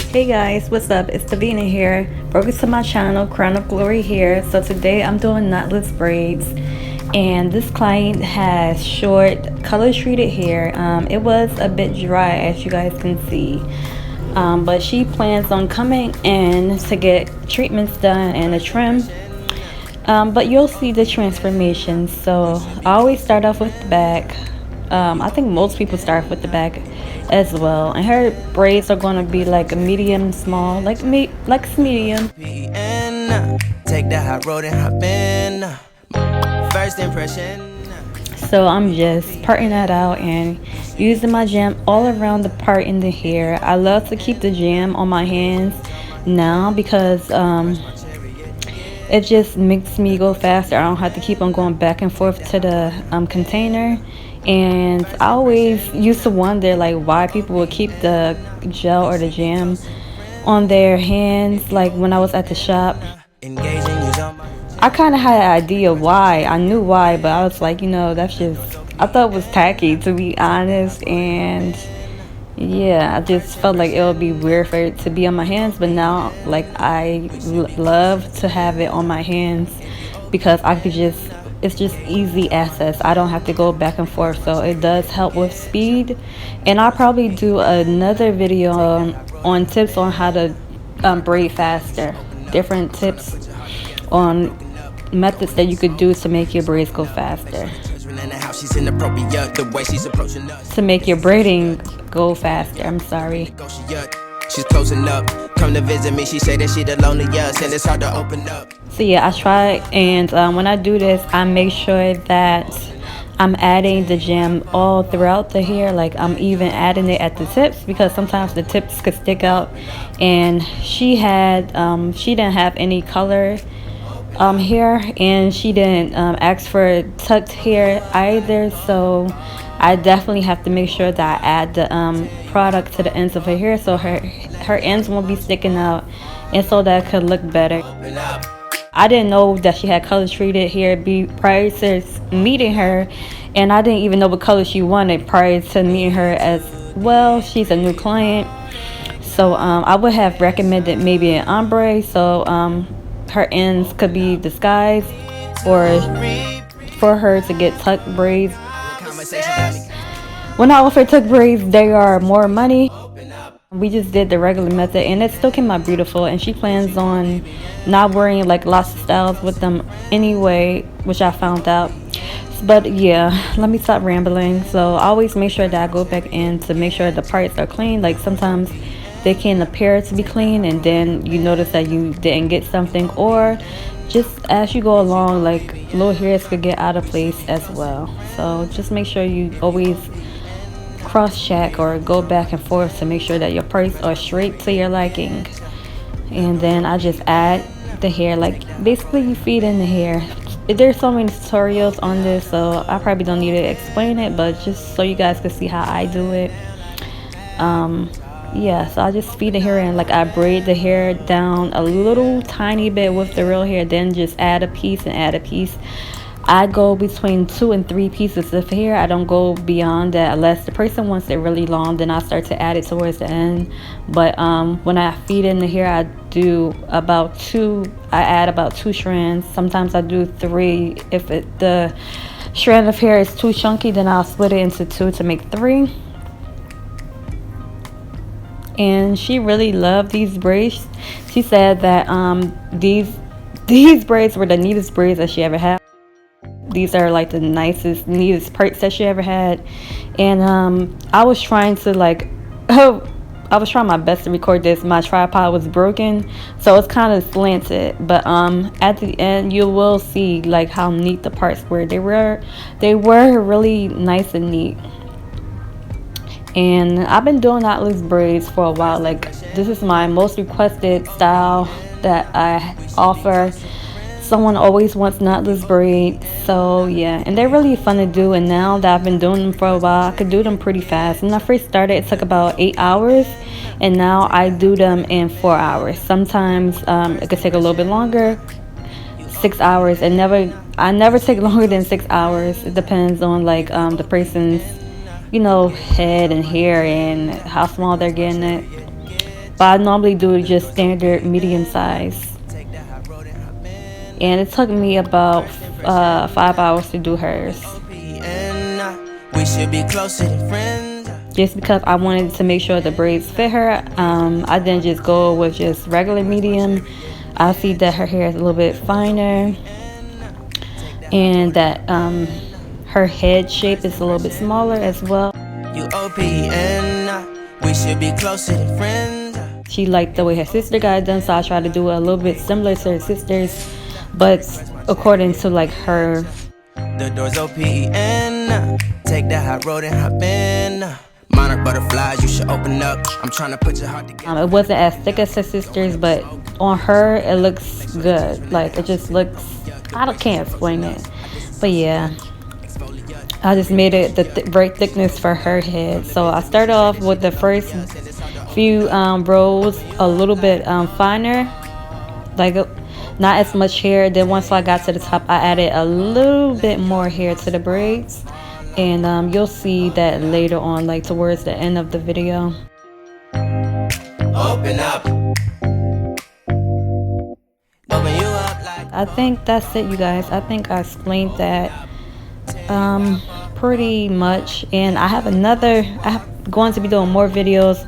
Hey guys, what's up? It's Davina here. Welcome to my channel, Crown of Glory here. So today I'm doing knotless braids, and this client has short, color treated hair. It was a bit dry, as you guys can see, but she plans on coming in to get treatments done and a trim. But you'll see the transformation. So I always start off with the back. I think most people start with the back as well, and her braids are going to be like a medium small, like medium. Take the hot road and hop in. First impression. So I'm just parting that out and using my jam all around the part in the hair. I love to keep the jam on my hands now because it just makes me go faster. I don't have to keep on going back and forth to the container. And I always used to wonder like why people would keep the gel or the jam on their hands, like when I was at the shop. I kind of had an idea why. I knew why, but I was like, that's just, I thought it was tacky, to be honest. And yeah, I just felt like it would be weird for it to be on my hands. But now, like, I love to have it on my hands because I could just, it's just easy access. I don't have to go back and forth, so it does help with speed. And I'll probably do another video on tips on how to braid faster, different tips on methods that you could do to make your braids go faster, to make your braiding go faster. I'm sorry. She's closing up. Come to visit me. She say that she the loneliest and it's hard to open up. So yeah, I try, and when I do this, I make sure that I'm adding the jam all throughout the hair. Like I'm even adding it at the tips because sometimes the tips could stick out. And she didn't have any color hair, and she didn't ask for tucked hair either. So I definitely have to make sure that I add the product to the ends of her hair so her ends won't be sticking out, and so that could look better. I didn't know that she had color treated hair prior to meeting her, and I didn't even know what color she wanted prior to meeting her as well. She's a new client, so I would have recommended maybe an ombre, so her ends could be disguised, or for her to get tucked braids. When I offer tuck braids, they are more money. We just did the regular method, and it still came out beautiful. And she plans on not wearing like lots of styles with them anyway, which I found out. But yeah, let me stop rambling. So I always make sure that I go back in to make sure the parts are clean. Like sometimes they can appear to be clean, and then you notice that you didn't get something, or just as you go along, like little hairs could get out of place as well. So just make sure you always cross check or go back and forth to make sure that your parts are straight to your liking. And then I just add the hair, like basically you feed in the hair. There's so many tutorials on this, so I probably don't need to explain it, but just so you guys can see how I do it. Yeah, so I just feed the hair in, like I braid the hair down a little tiny bit with the real hair, then just add a piece and add a piece. I go between 2 and 3 pieces of hair. I don't go beyond that unless the person wants it really long, then I start to add it towards the end. But when I feed in the hair, I add about 2 strands. Sometimes I do 3. If the strand of hair is too chunky, then I'll split it into 2 to make 3. And she really loved these braids. She said that these braids were the neatest braids that she ever had. These are like the nicest, neatest parts that she ever had. And I was trying my best to record this. My tripod was broken, so it's kind of slanted, but at the end you will see like how neat the parts were. They were really nice and neat. And I've been doing knotless braids for a while. Like this is my most requested style that I offer. Someone always wants knotless braids, so yeah, and they're really fun to do. And now that I've been doing them for a while, I could do them pretty fast. When I first started, it took about 8 hours, and now I do them in 4 hours. Sometimes it could take a little bit longer, 6 hours, and I never take longer than 6 hours. It depends on like the person's head and hair and how small they're getting it. but I normally do just standard medium size. And it took me about 5 hours to do hers. We should be closer than friends. Just because I wanted to make sure the braids fit her, I didn't just go with just regular medium. I see that her hair is a little bit finer, and that her head shape is a little bit smaller as well. We should be closer than friends. She liked the way her sister got it done, so I tried to do it a little bit similar to her sister's, but according to like her. The door's OPEN. Take that hot road and hop in. Monarch butterflies, you should open up. I'm trying to put your heart together. It wasn't as thick as her sister's, but on her it looks good. Like it just looks, can't explain it, but yeah, I just made it the right thickness for her head. So I started off with the first few rows a little bit finer, like not as much hair. Then once I got to the top, I added a little bit more hair to the braids, and you'll see that later on, like towards the end of the video. Open up. Open you up like. I think that's it, you guys. I think I explained that pretty much, and I'm going to be doing more videos.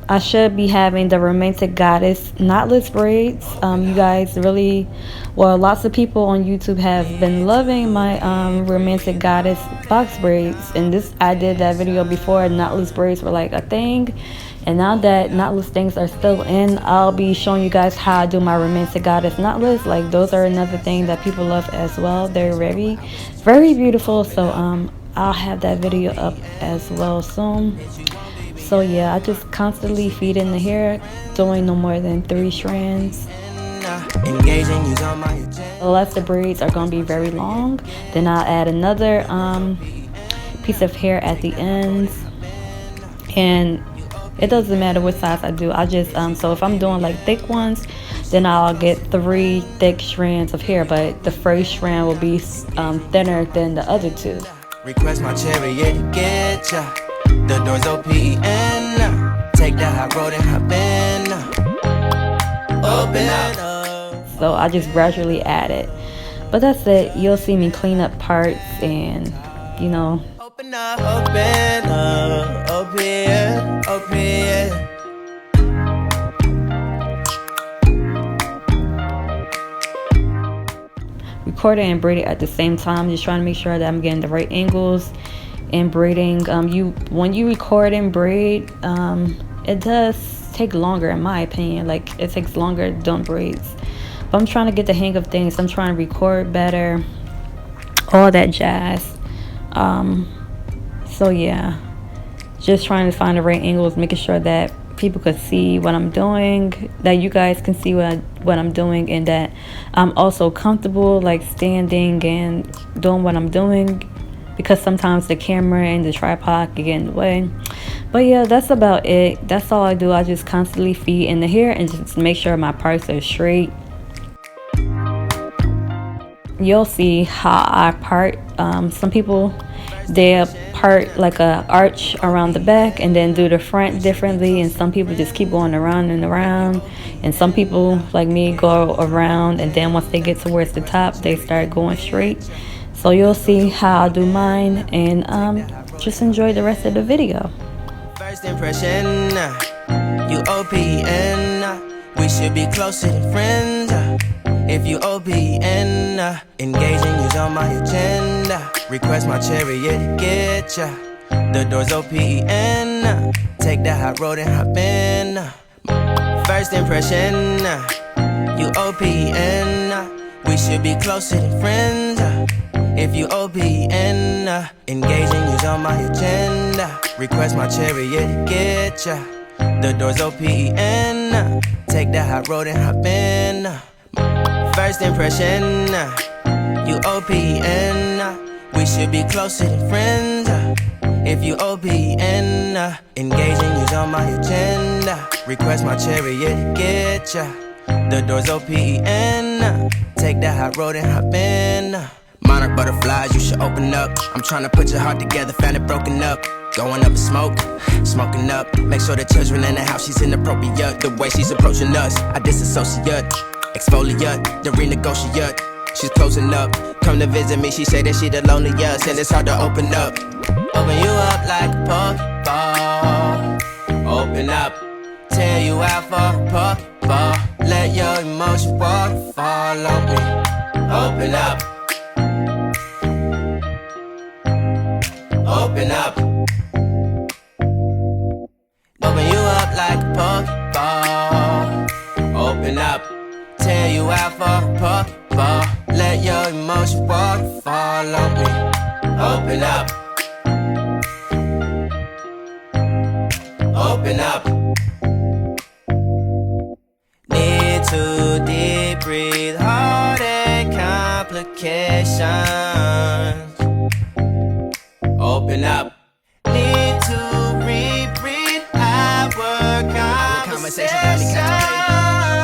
I should be having the Romantic Goddess knotless braids. You guys really, well, lots of people on YouTube have been loving my Romantic Goddess box braids, and I did that video before knotless braids were like a thing, and now that knotless things are still in, I'll be showing you guys how I do my Romantic Goddess knotless. Like those are another thing that people love as well. They're very, very beautiful. So I'll have that video up as well soon. So yeah, I just constantly feed in the hair, doing no more than 3 strands. Unless the braids are going to be very long, then I'll add another piece of hair at the ends. And it doesn't matter what size I do. I just so if I'm doing like thick ones, then I'll get 3 thick strands of hair, but the first strand will be thinner than the other 2. Request my chariot to get ya. The door's OPEN. Take that hot road and hop in. Open up. So I just gradually add it. But that's it. You'll see me clean up parts and, you know. Open up, open up, open, open. Record it and braid it at the same time. Just trying to make sure that I'm getting the right angles. And braiding, when you record and braid, it does take longer, in my opinion. Like it takes longer doing braids, but I'm trying to get the hang of things. I'm trying to record better, all that jazz. So yeah, just trying to find the right angles, making sure that people could see what I'm doing, that you guys can see what I'm doing, and that I'm also comfortable like standing and doing what I'm doing, because sometimes the camera and the tripod can get in the way. But yeah, that's about it. That's all I do. I just constantly feed in the hair and just make sure my parts are straight. You'll see how I part. Some people, they part like a arch around the back and then do the front differently, and some people just keep going around and around, and some people like me go around, and then once they get towards the top, they start going straight. So you'll see how I do mine, and just enjoy the rest of the video. First impression, you OPN. We should be closer than friends. If you OPN, engaging you's on my agenda. Request my chariot to get ya. The door's OPN. Take that hot road and hop in. First impression, you OPN. We should be closer than friends. If you OPN, engaging you's on my agenda. Request my chariot to get ya. The door's OPN. Take that hot road and hop in. First impression, you OPN. We should be closer than friends. If you OPN, engaging you's on my agenda. Request my chariot to get ya. The door's OPN. Take that hot road and hop in. Monarch butterflies, you should open up. I'm trying to put your heart together, found it broken up. Going up in smoke, smoking up. Make sure the children in the house, she's inappropriate. The way she's approaching us, I disassociate. Exfoliate, the renegotiate. She's closing up. Come to visit me, she say that she the loneliest, and it's hard to open up. Open you up like a Pokeball. Open up, tear you out for a Pokeball. Let your emotions waterfall on me. Open up. Open up. Open you up like a Pokeball. Open up, tear you out for a Pokeball. Let your emotions waterfall on me. Open up. Open up. Need to deep breathe, heart and complications. Open up. Need to reread our conversation. Got me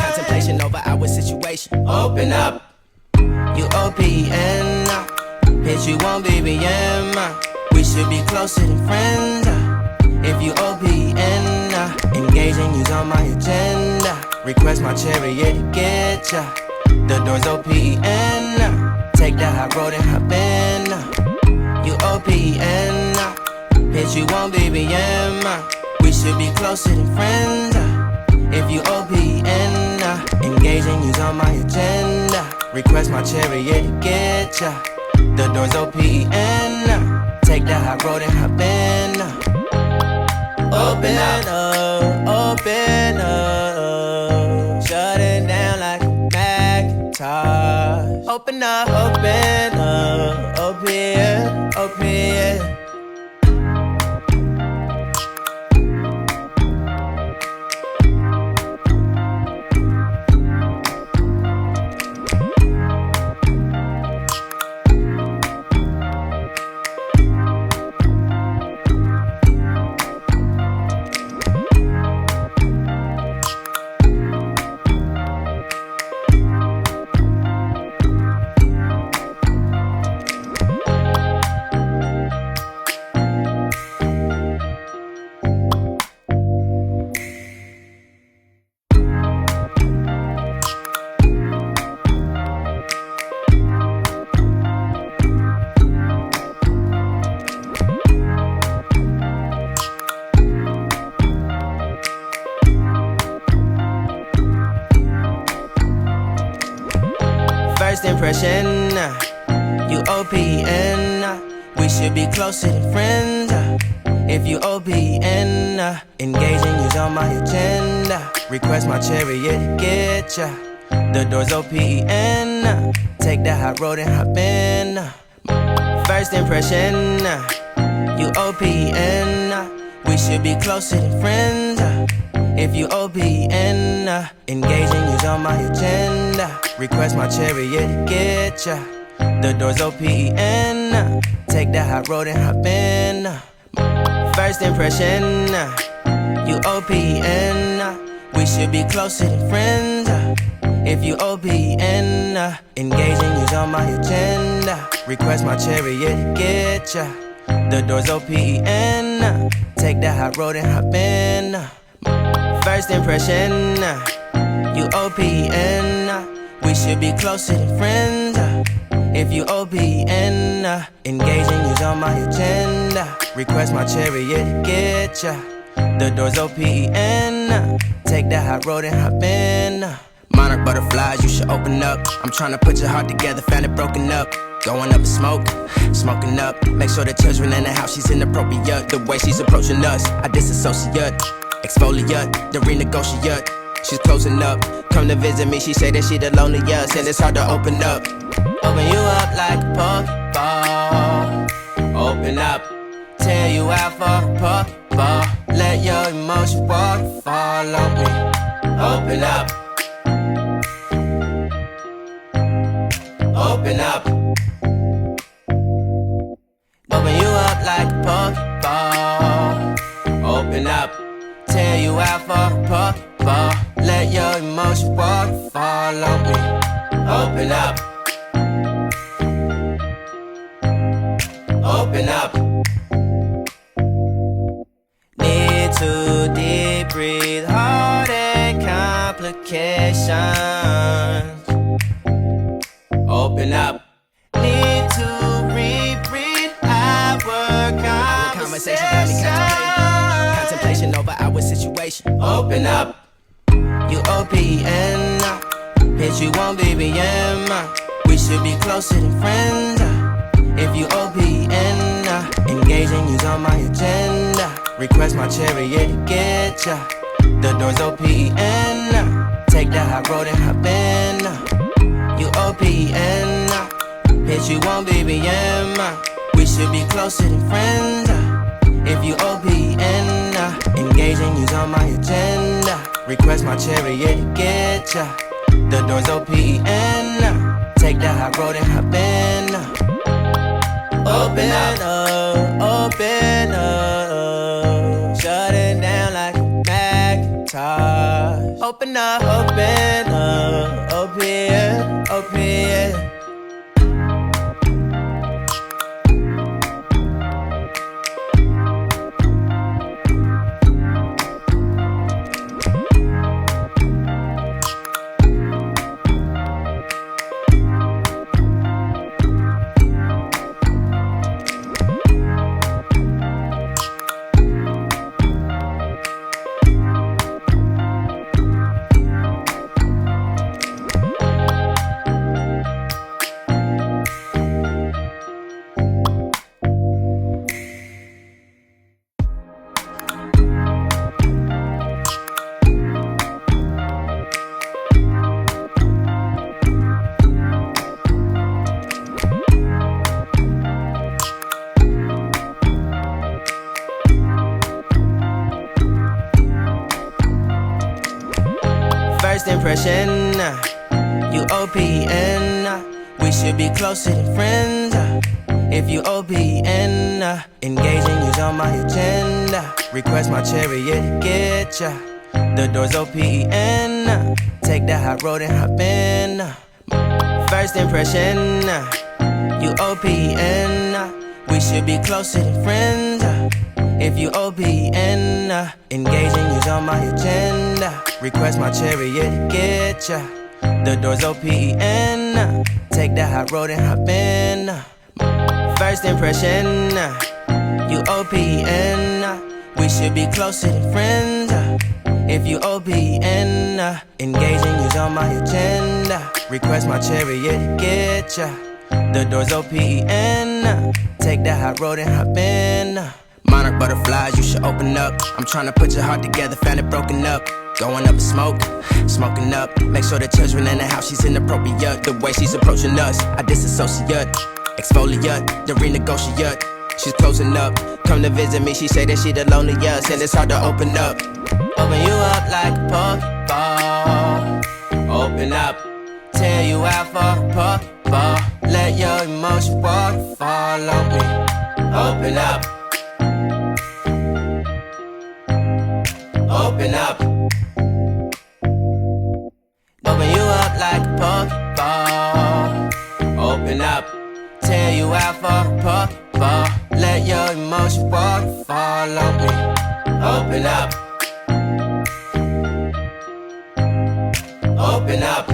contemplation over our situation. Open up. You OPN, bitch, you won't BBM. We should be closer than friends. If you OPN, engaging you's on my agenda. Request my chariot to get ya. The door's OPN. Take the high road and hop in. You OPN, bitch, you won't BBM. We should be closer than friends. If you OPN, engaging you's on my agenda. Request my chariot to get ya. The door's OPN. Take the high road and hop in. Open up, open up. Shut it down like a Macintosh. Open up, open, open. First impression, you OPN. We should be closer than friends. If you OPN, engaging you's on my agenda. Request my chariot to get ya. The door's OPN. Take the high road and hop in. First impression, you OPN. We should be closer than friends. If you OPN, engaging you's on my agenda. Request my chariot to get ya. The door's OPN. Take the high road and hop in. First impression, you OPN. We should be closer than friends. If you OPN, engaging you's on my agenda. Request my chariot to get ya. The door's OPN. Take the high road and hop in. First impression, you OPN. We should be closer than friends. If you OPN, engaging you's on my agenda. Request my chariot to get ya. The door's OPN. Take the high road and hop in. Monarch butterflies, you should open up. I'm trying to put your heart together, found it broken up. Going up in smoke, smoking up. Make sure the children in the house, she's inappropriate. The way she's approaching us, I disassociate. Exfoliate, the renegotiate. She's closing up. Come to visit me, she say that she the loneliest, and it's hard to open up. Open you up like a Pokeball. Open up, tear you out for a Pokeball. Let your emotions waterfall on me. Open up. Open up. Open you up like a Pokeball. Open up, tear you out for a Pokeball. Let your emotions waterfall on me. Open up. Open up. Open up. Need to reread our conversation. Got me contemplation over our situation. Open up. You OPN. Hit you on BBM. We should be closer than friends. If you OPN, engaging you's on my agenda. Request my chariot to get ya. The door's OPN. Take that high road and hop in. You OPN. Hit you on BBM. We should be closer than friends. If you OPN, engaging you's on my agenda. Request my chariot to get ya. The door's OPN. Take that high road and hop in. Open up, open up. Shut it down like a Macintosh. Open up, open up. Open, open. First impression, you OPN. We should be closer than friends. If you OPN, engaging you's on my agenda. Request my chariot to get ya. The door's OPN. Take that high road and hop in. First impression, you OPN. We should be closer than friends. If you OPN, engaging you's on my agenda. Request my chariot to get ya. The door's OPN. Take that high road and hop in. First impression, you OPN. We should be closer than friends. If you OPN, engaging you's on my agenda. Request my chariot to get ya. The door's OPN. Take that high road and hop in. Monarch butterflies, you should open up. I'm tryna put your heart together, found it broken up. Going up in smoke, smoking up. Make sure the children in the house, she's inappropriate. The way she's approaching us, I disassociate. Exfoliate, the renegotiate. She's closing up, come to visit me. She say that she the loneliest, and it's hard to open up. Open you up like a Pokeball. Open up, tear you out for a Pokeball. Let your emotions waterfall on me. Open up. Open up. Open you up like a Pokeball. Open up. Tear you out for a Pokeball. Let your emotions waterfall on me. Open up. Open up.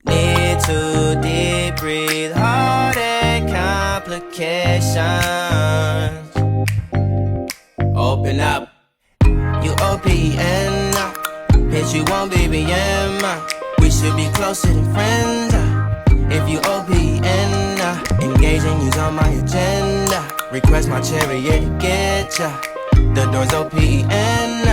Need to deep breathe. Heart and complications. Open up. You OPN. Hit you on BBM. We should be closer than friends. If you OPN, engaging you's on my agenda. Request my chariot to get ya. The door's OPN.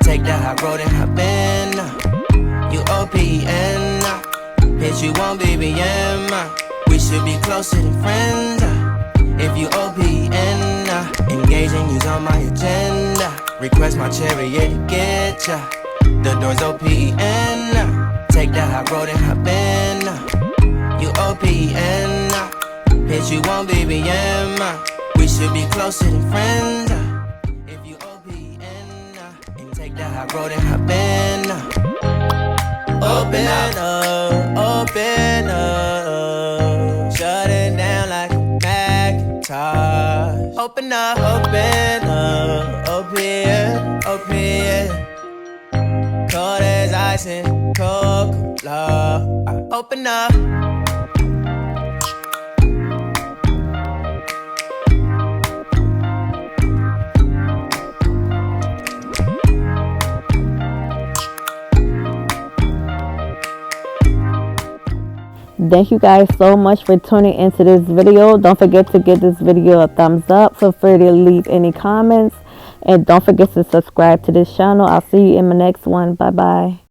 Take that high road and hop in. You OPN. Hit you on BBM. We should be closer than friends. If you OPN, engaging you's on my agenda. Request my chariot to get ya. The door's OPN. Take that high road and hop in. You OPN. Hit you on BBM. We should be closer than friends. If you OPN, and take that high road and hop in. Open up, open up. Shut it down like a Macintosh. Open up, open up. Open, open. Call that mixing Coca-Cola. I open up. Thank you guys so much for tuning into this video. Don't forget to give this video a thumbs up. Feel free to leave any comments. And don't forget to subscribe to this channel. I'll see you in my next one. Bye bye.